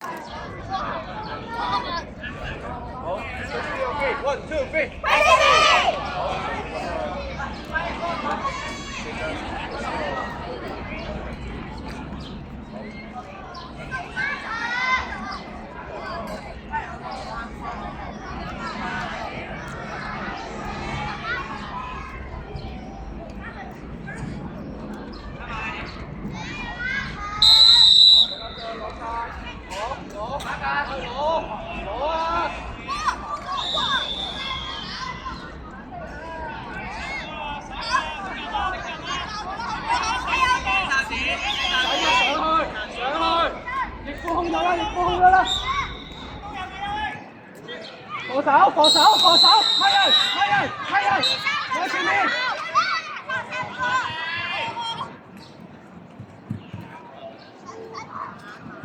One, two, three.過手，開人，喺前面。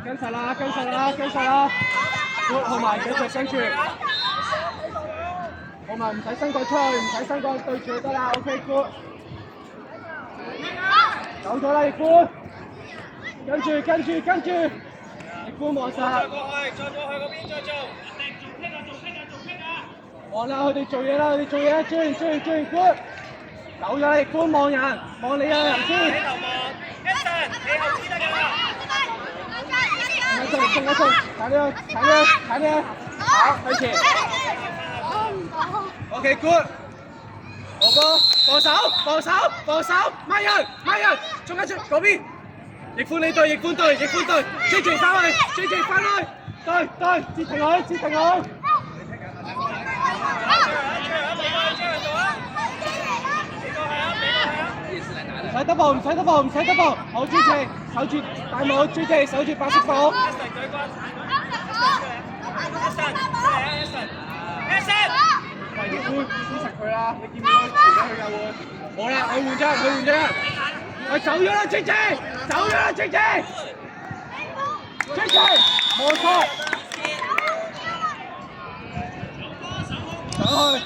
跟實啦！號埋繼續跟住，號埋唔使伸過出去，唔使伸過對住就得啦。OK good。走咗啦，易官，跟住，易官望實。再過去嗰邊再做。望啦，佢哋做嘢啦，轉 good。走咗啦，易官望人，望你有人先。起頭望，一陣，你後邊得㗎啦。一陣，睇你，好，向前。OK good。好波，防守，孖人，中間出嗰邊。易官你對，追住翻去，對，截停佢。唔使得步，好追住，守住大帽，追住，守住白色布。快啲搬實佢啦！你見唔見佢扶咗佢㗎會？好啦，佢換咗，佢走咗啦，追住，冇錯。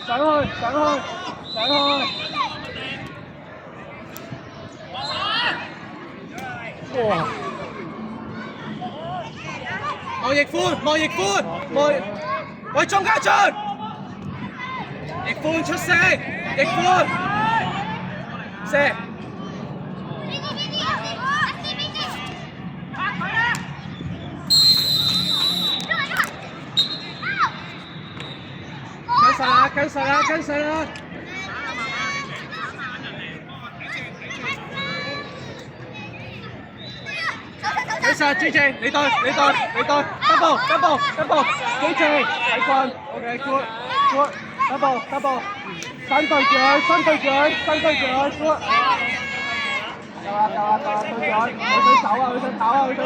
上去！哇！望易寬，喂莊家俊，易寬出聲，射。跟實啦！跟實 GJ， 你對 double GJ 睇棍 ，OK good double， 新對住佢 good， 夠啦，對住佢，佢想跑啊！對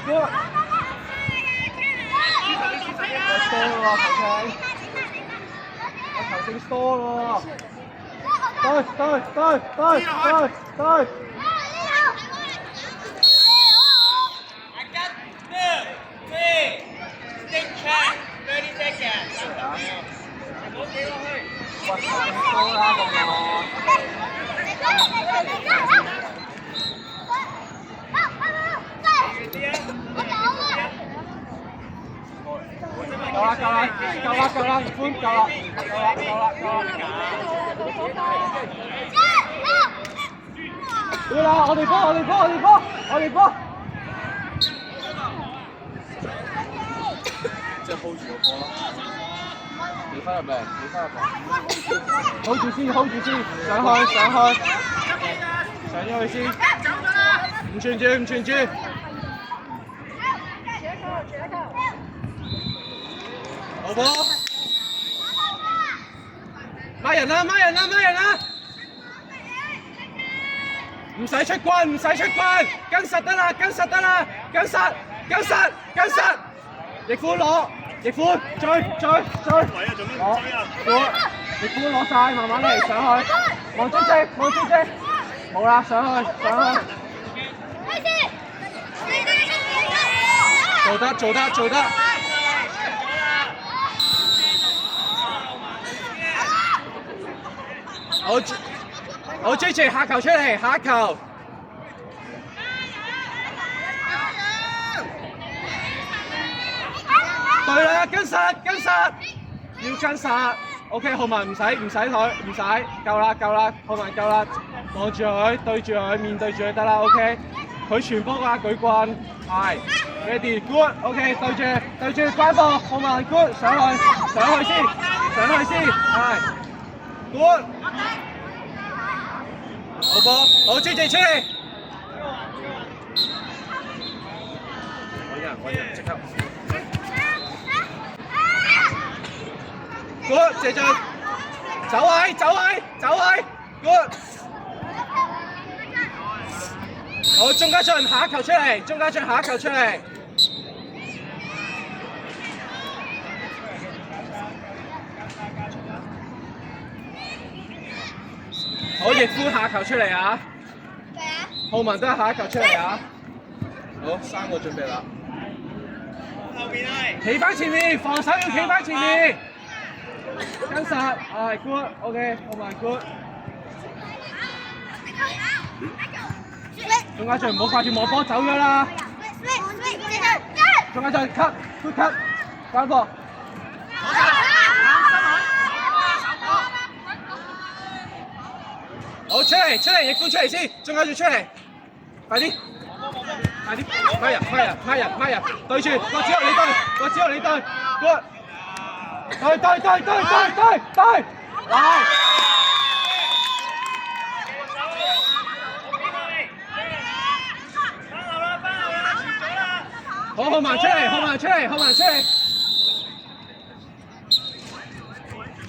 good。頭先疏咯，對。夠啦，易寬夠啦。對啦，我哋波。即係 hold 住個波啦。你翻入嚟。hold 住先，上去。上咗去先。唔傳住。好波！孖人啦！唔使出棍，跟實得啦！易寬攞，追！易寬攞晒，慢慢嚟上去，望追擊，冇啦，上去。做得。好追住下球出嚟，下一球。對啦，跟實，要跟實。OK， 浩文唔使佢，唔使，夠啦，浩文夠啦，望住佢，對住佢，面對住佢得啦。OK， 佢傳波㗎，舉棍，係 ready good。OK， 對住關波，浩文 good， 上去先，係 good。好波，好追住出嚟。揾人即刻。good， 謝俊，走位 ，good。好，鐘家俊下一球出嚟，好，易夫下球出嚟啊！浩文都係下一球出嚟啊！好，3個準備啦。後面係。企翻前面，防守要企翻前面。跟實，係 good，OK， 浩文 good。鐘家俊唔好掛住摸波走咗啦。鐘家俊 cut，good cut， 關波。好，出嚟，易夫出嚟先，鐘家俊出嚟，快啲，拉人，對住，郭子豪你對 ，good， 對，嚟。好，浩文出嚟。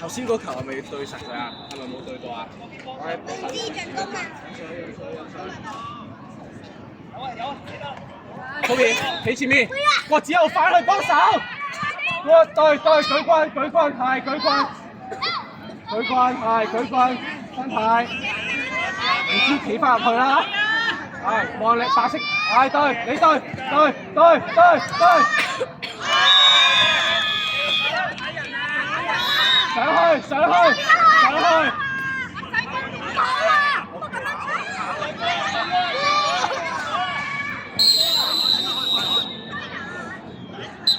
頭先嗰球係咪要對實佢啊？係咪冇對到啊？唔知進攻啊！後面企前面，郭子豪翻去幫手。對，舉棍，係舉棍，身體。唔知企翻入去啦。係望你白色，係對，你對。上去！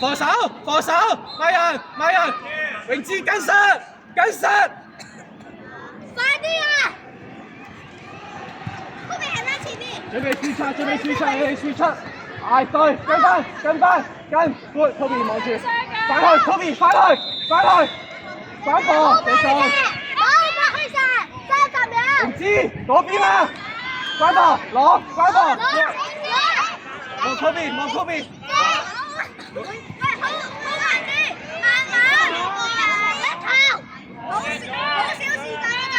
防守，買人，榮志跟實。快啲啊！嗰邊係拉前面。準備輸出，係對，跟翻，Toby 望住，快去 ，Toby 快去，反波，你做。好，去晒，30秒。唔知嗰邊啊，關波，攞，關波。望 Toby。喂，好慢啲，慢一球，好少時間啊！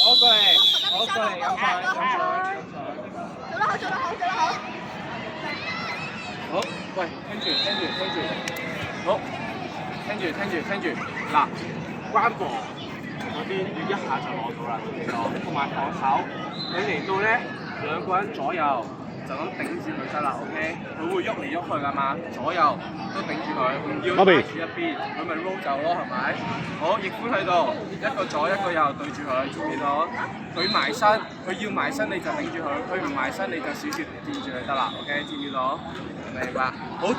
攞過嚟，飲水。做得好。好，喂，聽住。好，聽住。嗱，關波嗰邊要一下就攞到啦，同埋防守，你嚟到咧2個人左右就咁頂住佢得啦 ，OK？ 佢會喐嚟喐去㗎嘛，左右都頂住佢，唔要拉住一邊，佢咪 roll 走咯，係咪？好，易夫喺度，一個左一個右對住佢，見唔見到？佢埋身，佢要埋身你就頂住佢，佢唔埋身你就少少墊住佢得啦 ，OK？ 見唔見到？明白？好。